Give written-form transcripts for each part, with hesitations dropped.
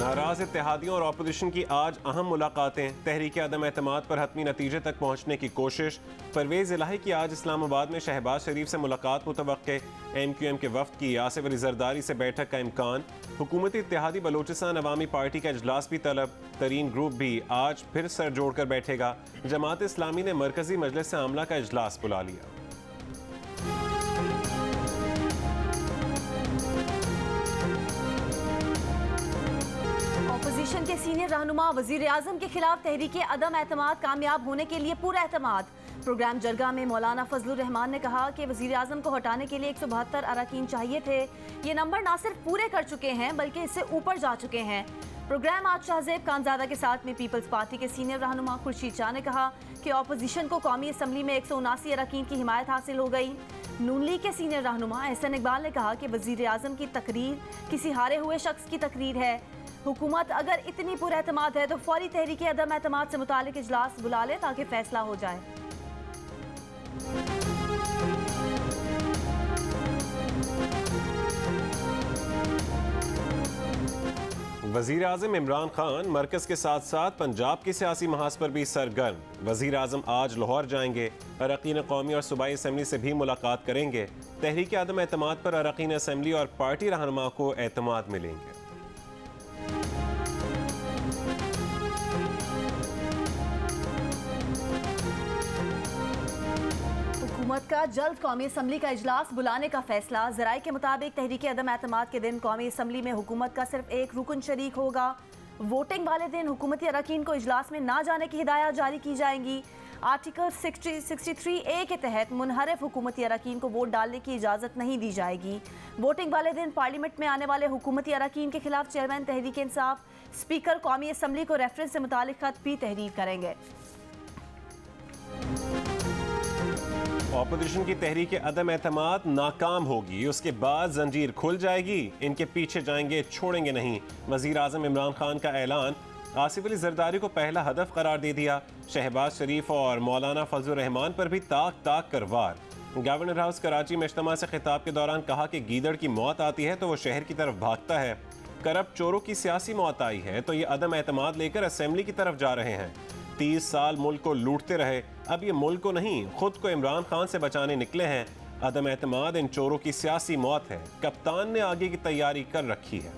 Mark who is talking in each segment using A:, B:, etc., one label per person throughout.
A: नाराज इत्तेहादियों और अपोजिशन की आज अहम मुलाकातें, तहरीक अदम एतमाद पर हतमी नतीजे तक पहुँचने की कोशिश। परवेज़ इलाही की आज इस्लामाबाद में शहबाज शरीफ से मुलाकात मुतवक्के। MQM के वफ्द की आसिफ अली जरदारी से बैठक का इम्कान। हुकूमती इत्तेहादी बलोचिस्तान अवामी पार्टी का इजलास भी तलब। तरीन ग्रुप भी आज फिर सर जोड़कर बैठेगा। जमात इस्लामी ने मरकजी मजलिस आमला का इजलास बुला लिया।
B: अपोजिशन के सीनियर रहनुमा वजीर आजम के खिलाफ तहरीक अदम एतमाद कामयाब होने के लिए पूरा एतमाद। प्रोग्राम जरगा में मौलाना फजलुर रहमान ने कहा कि वजीर आजम को हटाने के लिए 172 अरकान चाहिए थे। ये नंबर ना सिर्फ पूरे कर चुके हैं बल्कि इससे ऊपर जा चुके हैं। प्रोग्राम आज शाहजेब खानजादा के साथ में पीपल्स पार्टी के सीनियर रहनुमा खुर्शीद शाह ने कहा कि अपोजिशन को कौमी असम्बली में 179 अरकान की हिमायत हासिल हो गई। नून लीग के सीनियर रहनुमा एहसन इकबाल ने कहा कि वजीर आजम की तकरीर किसी हारे हुए शख्स की तकरीर है। हुकूमत अगर इतनी पुरएतमाद है तो फौरी तहरीक अदम एतमाद से मुतालिक इजलास बुला ले ताकि फैसला हो जाए।
A: वजीर आजम इमरान खान मरकज के साथ साथ पंजाब की सियासी महाज पर भी सरगर्म। वजीर आजम आज लाहौर जाएंगे। अरकान कौमी और सूबाई असम्बली से भी मुलाकात करेंगे। तहरीक अदम एतमाद पर अरकान असम्बली और पार्टी रहनुमा को एतमाद मिलेंगे।
B: हुकूमत का जल्द कौमी असम्बली का इजलास बुलाने का फैसला। ज़राए के मुताबिक तहरीक अदम एतमाद के दिन कौमी असम्बली में हुकूमत का सिर्फ एक रुकन शरीक होगा। वोटिंग वाले दिन हुकूमती अरकान को इजलास में ना जाने की हिदायत जारी की जाएंगी। आर्टिकल 63A के तहत मुनहरफ हुकूमती अरकान को वोट डालने की इजाज़त नहीं दी जाएगी। वोटिंग वाले दिन पार्लियामेंट में आने वाले हुकूमती अरकान के खिलाफ चेयरमैन तहरीक इंसाफ स्पीकर कौमी असम्बली को रेफरेंस से मुतालिक खत भी तहरीर करेंगे।
A: अपोजिशन की तहरीक अदम एतमाद नाकाम होगी, उसके बाद जंजीर खुल जाएगी। इनके पीछे जाएंगे, छोड़ेंगे नहीं। वजीर आजम इमरान खान का ऐलान। आसिफ अली जरदारी को पहला हदफ करार दे दिया। शहबाज शरीफ और मौलाना फजलुर रहमान पर भी ताक ताक कर वार। गवर्नर हाउस कराची में इज्तिमा से खिताब के दौरान कहा कि गीदड़ की मौत आती है तो वो शहर की तरफ भागता है। करप्ट चोरों की सियासी मौत आई है तो ये अदम एतमाद लेकर असेंबली की तरफ जा रहे हैं। 30 साल मुल्क को लूटते रहे, अब ये मुल्क को नहीं खुद को इमरान खान से बचाने निकले हैं। अदम एतमाद इन चोरों की सियासी मौत है। कप्तान ने आगे की तैयारी कर रखी है।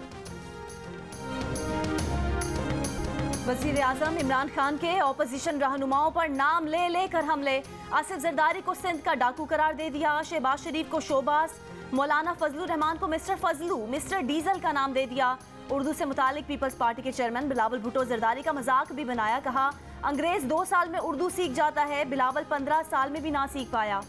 B: वजीर आजम इमरान खान के अपोजिशन रहनुमाओं पर नाम ले लेकर हमले। आसिफ जरदारी को सिंध का डाकू करार दे दिया। शहबाज शरीफ को शोबाज, मौलाना फजलुर रहमान को मिस्टर फजलू, मिस्टर डीजल का नाम दे दिया। उर्दू से मुतालिक पीपल्स पार्टी के चेयरमैन बिलावल भुट्टो जरदारी का मजाक भी बनाया। कहा अंग्रेज 2 साल में उर्दू सीख जाता है, बिलावल 15 साल में भी ना सीख पाया।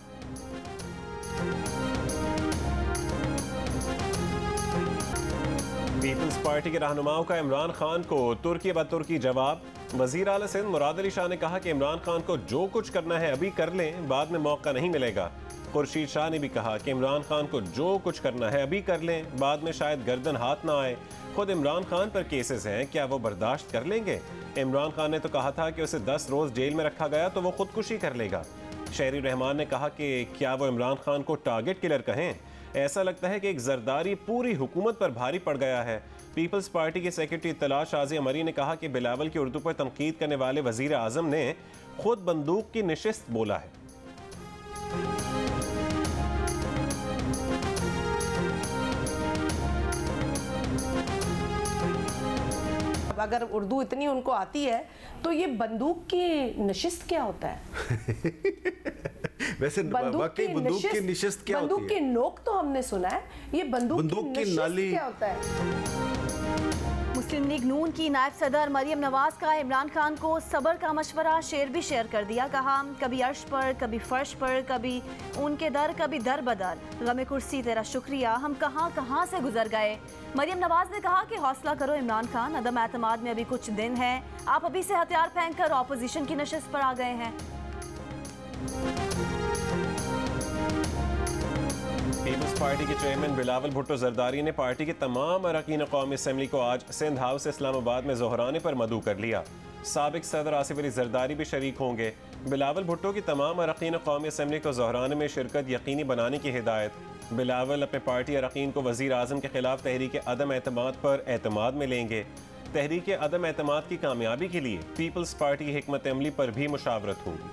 A: पीपल्स पार्टी के रहनुमाओं का इमरान खान को तुर्की ब तुर्की जवाब। वजीर आला सिंध मुराद अली शाह ने कहा कि इमरान खान को जो कुछ करना है अभी कर लें, बाद में मौका नहीं मिलेगा। खुर्शीद शाह ने भी कहा कि इमरान खान को जो कुछ करना है अभी कर लें, बाद में शायद गर्दन हाथ ना आए। खुद इमरान खान पर केसेस हैं, क्या वो बर्दाश्त कर लेंगे? इमरान खान ने तो कहा था कि उसे 10 रोज जेल में रखा गया तो वो खुदकुशी कर लेगा। शहरी रहमान ने कहा कि क्या वो इमरान खान को टारगेट किलर कहें? ऐसा लगता है कि एक जरदारी पूरी हुकूमत पर भारी पड़ गया है। पीपल्स पार्टी के सेक्रेटरी इत्तला शाजी अमरी ने कहा कि बिलावल की उर्दू पर तनकीद करने वाले वजीर आजम ने खुद बंदूक की निशिस्त बोला है।
C: अगर उर्दू इतनी उनको आती है तो ये बंदूक की नशिस्त क्या होता है?
D: वैसे वाकई बंदूक की निशिस्त क्या होती है?
C: बंदूक की नोक तो हमने सुना है, ये बंदूक की नाली क्या होता है?
B: मुस्लिम लीग नून की नायब सदर मरियम नवाज का इमरान खान को सब्र का मशवरा भी शेयर कर दिया। कहा कभी अर्श पर, कभी फर्श पर, कभी उनके दर, कभी दर बदर। गमे कुर्सी तेरा शुक्रिया, हम कहाँ कहाँ से गुजर गए। मरियम नवाज ने कहा कि हौसला करो इमरान खान, अदम एतमाद में अभी कुछ दिन है। आप अभी से हथियार फेंक कर अपोजिशन की नशिस्त पर आ गए हैं।
A: पीपल्स पार्टी के चेयरमैन बिलावल भुट्टो जरदारी ने पार्टी के तमाम अरकान कौमी असम्बली को आज सिंध हाउस इस्लामाबाद में जोहराने पर मदऊ कर लिया। साबिक सदर आसिफ अली जरदारी भी शरीक होंगे। बिलावल भुट्टो की तमाम अरकान कौमी असम्बली को जोहराने में शिरकत यकीनी बनाने की हिदायत। बिलावल अपने पार्टी अरकान को वजीर आजम के खिलाफ तहरीक अदम एतमाद पर एतमाद में लेंगे। तहरीक अदम एतमाद की कामयाबी के लिए पीपल्स पार्टी की हिकमत अमली पर भी मुशावरत होगी।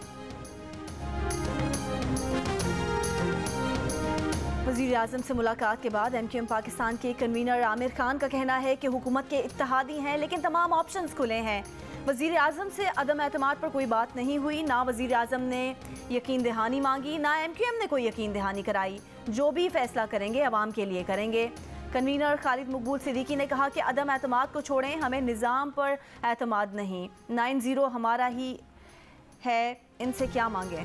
B: वज़ीर-ए-आज़म से मुलाकात के बाद MQM पाकिस्तान के कन्वीनर आमिर खान का कहना है कि हुकूमत के इत्तेहादी हैं लेकिन तमाम ऑप्शंस खुले हैं। वज़ीर-ए-आज़म से अदम एतमाद पर कोई बात नहीं हुई, ना वज़ीर-ए-आज़म ने यकीन दहानी मांगी, ना MQM ने कोई यकीन दहानी कराई। जो भी फैसला करेंगे अवाम के लिए करेंगे। कन्वीनर खालिद मकबूल सिद्दीकी ने कहा कि अदम एतमाद को छोड़ें, हमें निज़ाम पर एतमाद नहीं, 9-0 हमारा ही है, इनसे क्या मांगे।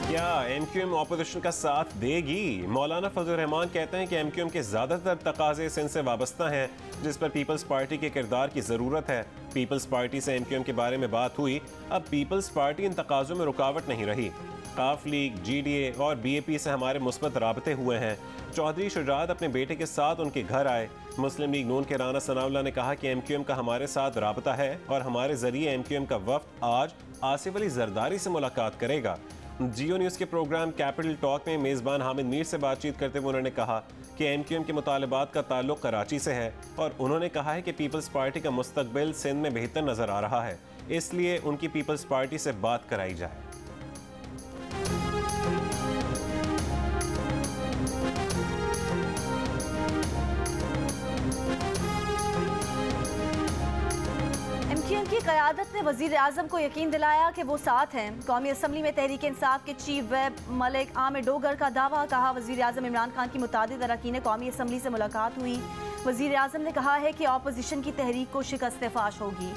A: क्या MQM ऑपोजिशन का साथ देगी? मौलाना फजल रहमान कहते हैं कि MQM के ज़्यादातर तकाजे सिंध से वाबस्ता हैं, जिस पर पीपल्स पार्टी के किरदार की ज़रूरत है। पीपल्स पार्टी से MQM के बारे में बात हुई, अब पीपल्स पार्टी इन तकाज़ों में रुकावट नहीं रही। काफ लीग, GDA और BAP से हमारे मुस्बत राबते हुए हैं। चौधरी शुजात अपने बेटे के साथ उनके घर आए। मुस्लिम लीग नून के राना सनाउल्लाह ने कहा कि MQM का हमारे साथ राबता है और हमारे जरिए MQM का वफ्द आज आसिफ अली जरदारी से मुलाकात करेगा। जियो न्यूज़ के प्रोग्राम कैपिटल टॉक में मेज़बान हामिद मीर से बातचीत करते हुए उन्होंने कहा कि MQM के मुतालबात का ताल्लुक कराची से है और उन्होंने कहा है कि पीपल्स पार्टी का मुस्तकबिल सिंध में बेहतर नज़र आ रहा है, इसलिए उनकी पीपल्स पार्टी से बात कराई जाए।
B: MQM की क़यादत ने वज़ीर-ए-आज़म को यकीन दिलाया कि वो साथ हैं। कौमी असम्बली में तहरीक इंसाफ के चीफ वेब मलिक आमिर डोगर का दावा। कहा वज़ीर-ए-आज़म इमरान खान की मुतादिद अरकान कौमी असम्बली से मुलाकात हुई। वज़ीर-ए-आज़म ने कहा है कि ऑपोजिशन की तहरीक को शिकस्त फाश होगी।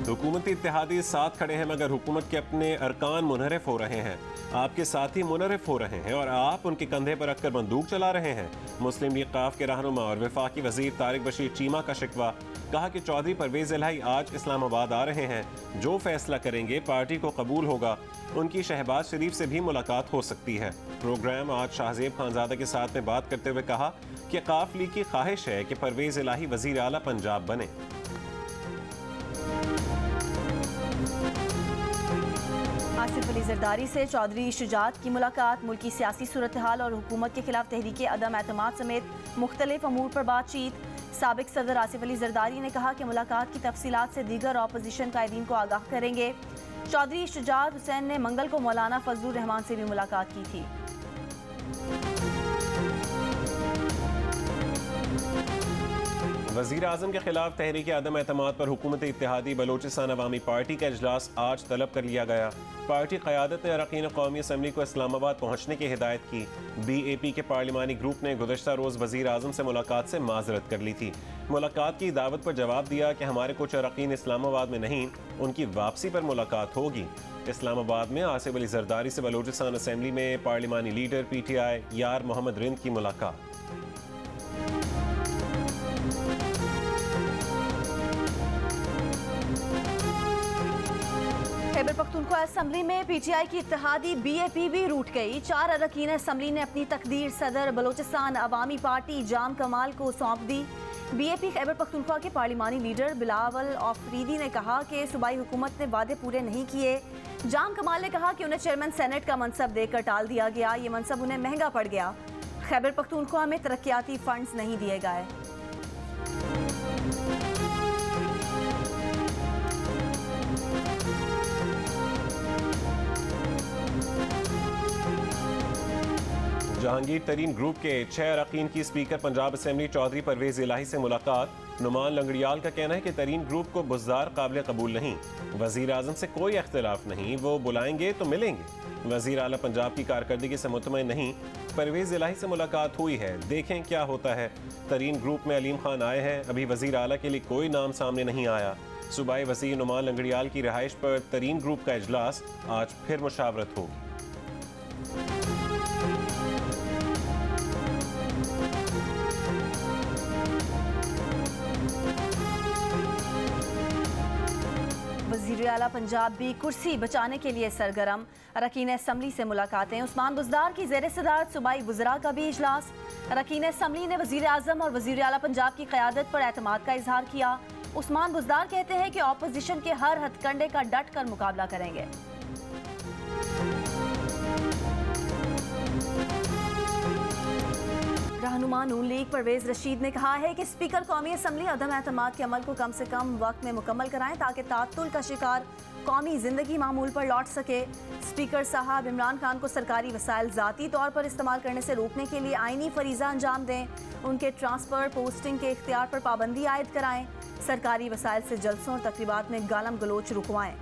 A: हुकूमती इत्तेहादी साथ खड़े हैं मगर हुकूमत के अपने अरकान मुनहरिफ हो रहे हैं। आपके साथी मुनहरिफ हो रहे हैं और आप उनके कंधे पर रखकर बंदूक चला रहे हैं। मुस्लिम लीग काफ के रहनुमा और वफाकी वजीर तारिक बशीर चीमा का शिकवा। कहा कि चौधरी परवेज इलाही आज इस्लामाबाद आ रहे हैं, जो फैसला करेंगे पार्टी को कबूल होगा। उनकी शहबाज शरीफ से भी मुलाकात हो सकती है। प्रोग्राम आज शाहजेब खानजादा के साथ में बात करते हुए कहा कि काफ लीग की ख्वाहिश है कि परवेज इलाही वजीर आला पंजाब बने।
B: आसिफ अली जरदारी से चौधरी शुजात की मुलाकात। मुल्की सियासी सूरत हाल और हुकूमत के खिलाफ तहरीक अदम एतमाद समेत मुख्तलिफ अमूर पर बातचीत। साबिक सदर आसिफ अली जरदारी ने कहा कि मुलाकात की तफसीलात से दीगर अपोजिशन कायदीन को आगाह करेंगे। चौधरी शुजात हुसैन ने मंगल को मौलाना फजल रहमान से भी मुलाकात की थी।
A: वज़ीर आज़म के खिलाफ तहरीक अदम एतमाद पर हुकूमत इत्तेहादी बलोचिस्तान अवामी पार्टी का इजलास आज तलब कर लिया गया। पार्टी क़यादत ने अरकान कौमी असम्बली को इस्लामाबाद पहुँचने की हिदायत की। BAP के पार्लिमानी ग्रुप ने गुज़श्ता रोज़ वज़ीर आज़म से मुलाकात से माजरत कर ली थी। मुलाकात की दावत पर जवाब दिया कि हमारे कुछ अरकान इस्लामाबाद में नहीं, उनकी वापसी पर मुलाकात होगी। इस्लामाबाद में आसिफ अली जरदारी से बलोचिस्तान असम्बली में पार्लिमानी लीडर PTI यार मोहम्मद रिंद की मुलाकात।
B: खैबर पख्तूनख्वा असम्बली में PTI की इत्तेहादी BAP भी रूठ गई। 4 अरकान असम्बली ने अपनी तकदीर सदर बलोचिस्तान अवामी पार्टी जाम कमाल को सौंप दी। BAP खैबर पख्तूनख्वा के पार्लिमानी लीडर बिलावल आफरीदी ने कहा कि सूबाई हुकूमत ने वादे पूरे नहीं किए। जाम कमाल ने कहा कि उन्हें चेयरमैन सेनेट का मनसब देकर टाल दिया गया। ये मनसब उन्हें महंगा पड़ गया। खैबर पख्तूनख्वा में तरक्याती फंड्स नहीं दिए गए।
A: जहांगीर तरीन ग्रुप के 6 अरकान की स्पीकर पंजाब असम्बली चौधरी परवेज इलाही से मुलाकात। नुमान लंगड़ियाल का कहना है कि तरीन ग्रुप को बुज़दार काबिल कबूल नहीं। वज़ीर आज़म से कोई अख्तिलाफ नहीं, वो बुलाएंगे तो मिलेंगे। वज़ीर आला पंजाब की कारकर्दगी से मुतमईन नहीं। परवेज इलाही से मुलाकात हुई है, देखें क्या होता है। तरीन ग्रुप में अलीम खान आए हैं, अभी वज़ीर आला के लिए कोई नाम सामने नहीं आया। सूबाई वज़ीर नुमान लंगड़ियाल की रिहाइश पर तरीन ग्रुप का इजलास आज फिर मुशावरत होगी।
B: वज़ीर आला पंजाब भी कुर्सी बचाने के लिए सरगर्म। अरकान असम्बली से मुलाकातें। उस्मान बुज़दार की ज़ेर सदारत सूबाई वज़रा का भी इजलास। अरकान असम्बली ने वज़ीर आज़म और वज़ीर आला पंजाब की क़यादत पर एतमाद का इजहार किया। उस्मान बुज़दार कहते हैं कि अपोजिशन के हर हथकंडे का डट कर मुकाबला करेंगे। रहनुमा नून लीग परवेज रशीद ने कहा है कि स्पीकर कौमी असम्बली अदम एतमाद के अमल को कम से कम वक्त में मुकम्मल कराएं ताकि तातुल का शिकार कौमी जिंदगी मामूल पर लौट सके। स्पीकर साहब इमरान खान को सरकारी वसाइल ज़ाती तौर पर इस्तेमाल करने से रोकने के लिए आईनी फरीज़ा अंजाम दें। उनके ट्रांसफ़र पोस्टिंग के इख्तियार पर पाबंदी आयद कराएं। सरकारी वसाइल से जलसों और तकरीबात में गालम गलोच रुकवाएं।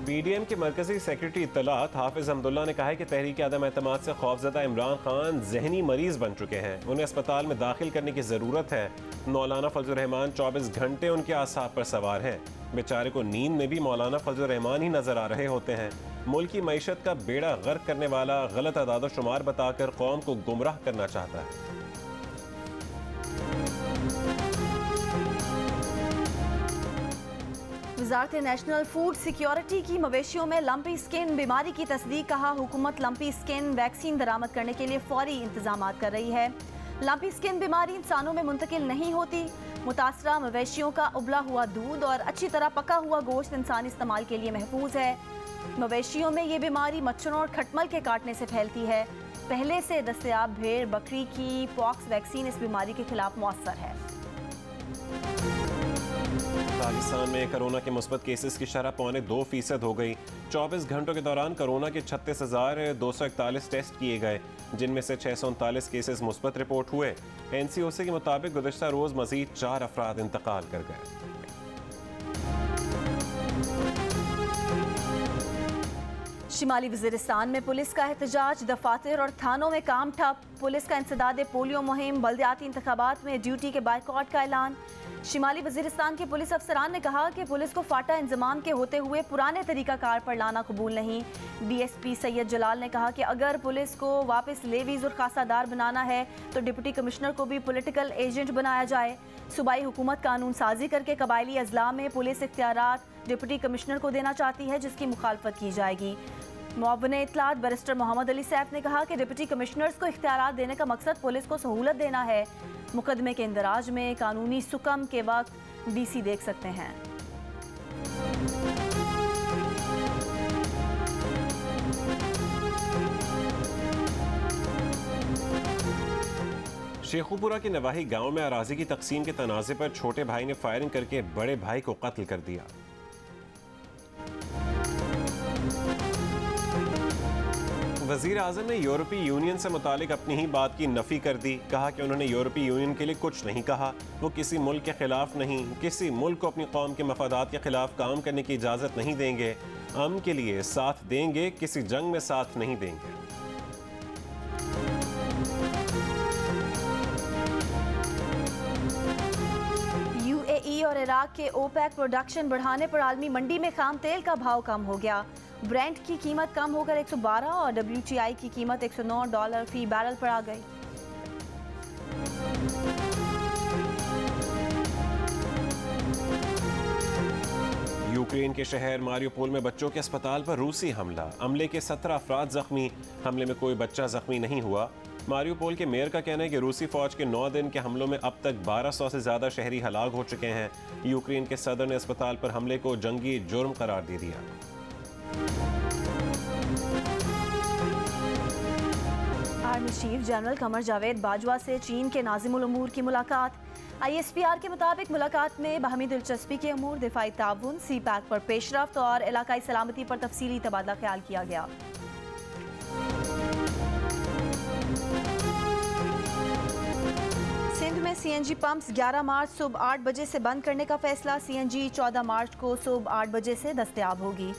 A: पीडीएम के मरकजी सेक्रेटरी इत्तलात हाफिज हमदुल्ला ने कहा है कि तहरीक आदम एतमाद से खौफजदा इमरान खान जहनी मरीज बन चुके हैं, उन्हें अस्पताल में दाखिल करने की ज़रूरत है। मौलाना फजल रहमान 24 घंटे उनके आसाब पर सवार हैं। बेचारे को नींद में भी मौलाना फजल रहमान ही नजर आ रहे होते हैं। मुल्क की मईशत का बेड़ा गर्क करने वाला गलत अदाद शुमार बताकर कौम को गुमराह करना चाहता है।
B: वज़ारत नेशनल फूड सिक्योरिटी की मवेशियों में लंपी स्किन बीमारी की तस्दीक। कहा हुकूमत लंपी स्किन वैक्सीन दरामद करने के लिए फौरी इंतजाम कर रही है। लंपी स्किन बीमारी इंसानों में मुंतकिल नहीं होती। मुतासरा मवेशियों का उबला हुआ दूध और अच्छी तरह पका हुआ गोश्त इंसानी इस्तेमाल के लिए महफूज है। मवेशियों में ये बीमारी मच्छरों और खटमल के काटने से फैलती है। पहले से दस्तयाब भेड़ बकरी की पॉक्स वैक्सीन इस बीमारी के खिलाफ मौसर है।
A: पाकिस्तान में कोरोना के मुस्बत केसेस की शरह 2.25% हो गई। 24 घंटों के दौरान कोरोना के 36,241 टेस्ट किए गए, जिनमें से 639 केसेस मुस्बत रिपोर्ट हुए। NCOC के मुताबिक गुज़िश्ता रोज़ मजीद 4 अफराद इंतकाल कर गए।
B: शिमाली वज़ीरिस्तान में पुलिस का एहतजाज, दफातर और थानों में काम ठप। पुलिस का इंसदाद पोलियो मुहिम, बल्दियाती इंतखाबात में ड्यूटी के बायकॉट का ऐलान। शिमाली वज़ीरिस्तान के पुलिस अफसरान ने कहा कि पुलिस को फाटा इंजमाम के होते हुए पुराने तरीकाकार पर लाना कबूल नहीं। DSP सैयद जलाल ने कहा कि अगर पुलिस को वापस लेवीज और खासादार बनाना है तो डिप्टी कमिश्नर को भी पॉलिटिकल एजेंट बनाया जाए। सूबाई हुकूमत कानून साजी करके कबायली अजला में पुलिस इख्तियारात डिप्टी कमिश्नर को देना चाहती है, जिसकी मुखालफत की जाएगी। मुअव्विन इत्तलात बैरिस्टर मोहम्मद अली सैफ ने कहा कि डिप्टी कमिश्नर्स को इख्तियारात देने का मकसद पुलिस को सहूलत देना है। मुकदमे के इंदराज में कानूनी सुकम के वक्त DC देख सकते हैं।
A: शेखुपुरा के नवाही गांव में अराजी की तकसीम के तनाज़े पर छोटे भाई ने फायरिंग करके बड़े भाई को कत्ल कर दिया। वज़ीर आज़म ने यूरोपीय यूनियन से मुतालिक अपनी ही बात की नफ़ी कर दी। कहा कि उन्होंने यूरोपीय यूनियन के लिए कुछ नहीं कहा। वो किसी मुल्क के खिलाफ नहीं, किसी मुल्क को अपनी कौम के मफादात के खिलाफ काम करने की इजाज़त नहीं देंगे। अमन के लिए साथ देंगे, किसी जंग में साथ नहीं देंगे।
B: UAE और इराक के OPEC प्रोडक्शन बढ़ाने पर आलमी मंडी में खाम तेल का भाव कम हो गया। ब्रेंट की कीमत कम होकर 112 और WTI की कीमत $109 फी बैरल पर आ गई।
A: यूक्रेन के शहर मारियोपोल में बच्चों के अस्पताल पर रूसी हमला, अमले के 17 अफराद जख्मी। हमले में कोई बच्चा जख्मी नहीं हुआ। मारियोपोल के मेयर का कहना है कि रूसी फौज के 9 दिन के हमलों में अब तक 1200 से ज्यादा शहरी हलाक हो चुके हैं। यूक्रेन के सदर ने अस्पताल पर हमले को जंगी जुर्म करार दे दिया।
B: Army chief general Qamar Javed Bajwa से चीन के नाज़िमुल उमूर की मुलाकात। ISPR के मुताबिक मुलाकात में बाहमी दिलचस्पी के अमूर, दिफाई ताउन, CPAC पर पेशरफ्त और इलाकाई सलामती पर तफसीली तबादला ख्याल किया गया। सिंध में CNG पंप्स 11 मार्च सुबह 8 बजे से बंद करने का फैसला। CNG 14 मार्च को सुबह 8 बजे से दस्तयाब होगी।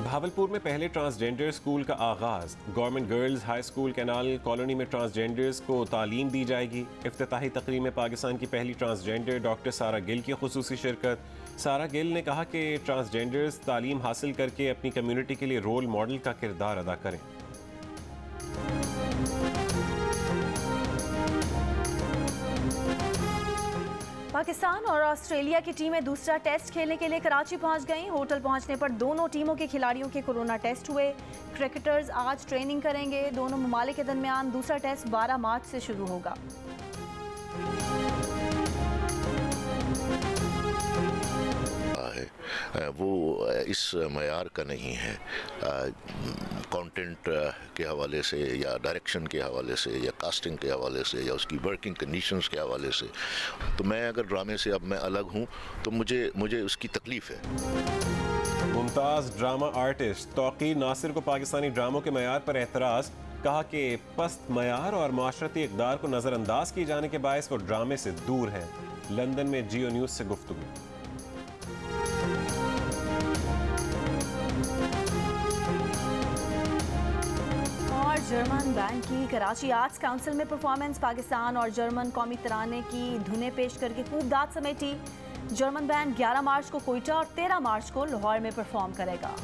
A: भावलपुर में पहले ट्रांसजेंडर स्कूल का आगाज। Government girls high school canal colony में ट्रांसजेंडर्स को तालीम दी जाएगी। इफ्तिताही तकरीब में पाकिस्तान की पहली ट्रांसजेंडर डॉक्टर सारा गिल की खुसूसी शिरकत। सारा गिल ने कहा कि ट्रांसजेंडर्स तालीम हासिल करके अपनी कम्युनिटी के लिए रोल मॉडल का किरदार अदा करें।
B: पाकिस्तान और ऑस्ट्रेलिया की टीमें दूसरा टेस्ट खेलने के लिए कराची पहुंच गईं। होटल पहुंचने पर दोनों टीमों के खिलाड़ियों के कोरोना टेस्ट हुए। क्रिकेटर्स आज ट्रेनिंग करेंगे। दोनों ममालिक के दरमियान दूसरा टेस्ट 12 मार्च से शुरू होगा।
E: वो इस मयार का नहीं है। कंटेंट के हवाले से या डायरेक्शन के हवाले से या कास्टिंग के हवाले से या उसकी वर्किंग कंडीशंस के हवाले से, तो मैं अगर ड्रामे से अब मैं अलग हूँ तो मुझे उसकी तकलीफ़ है।
A: मुमताज़ ड्रामा आर्टिस्ट तौक़ीर नासिर को पाकिस्तानी ड्रामों के मयार पर एतराज़, कहा कि पस्त मयार और माशरती इक़दार को नज़रअंदाज किए जाने के बायस वो ड्रामे से दूर हैं। लंदन में जियो न्यूज़ से गुफ्तगू।
B: और जर्मन बैंड की कराची आर्ट्स काउंसिल में परफॉर्मेंस, पाकिस्तान और जर्मन कौमी तराने की धुनें पेश करके खूब दाद समेटी। जर्मन बैंड 11 मार्च को कोयटा और 13 मार्च को लाहौर में परफॉर्म करेगा।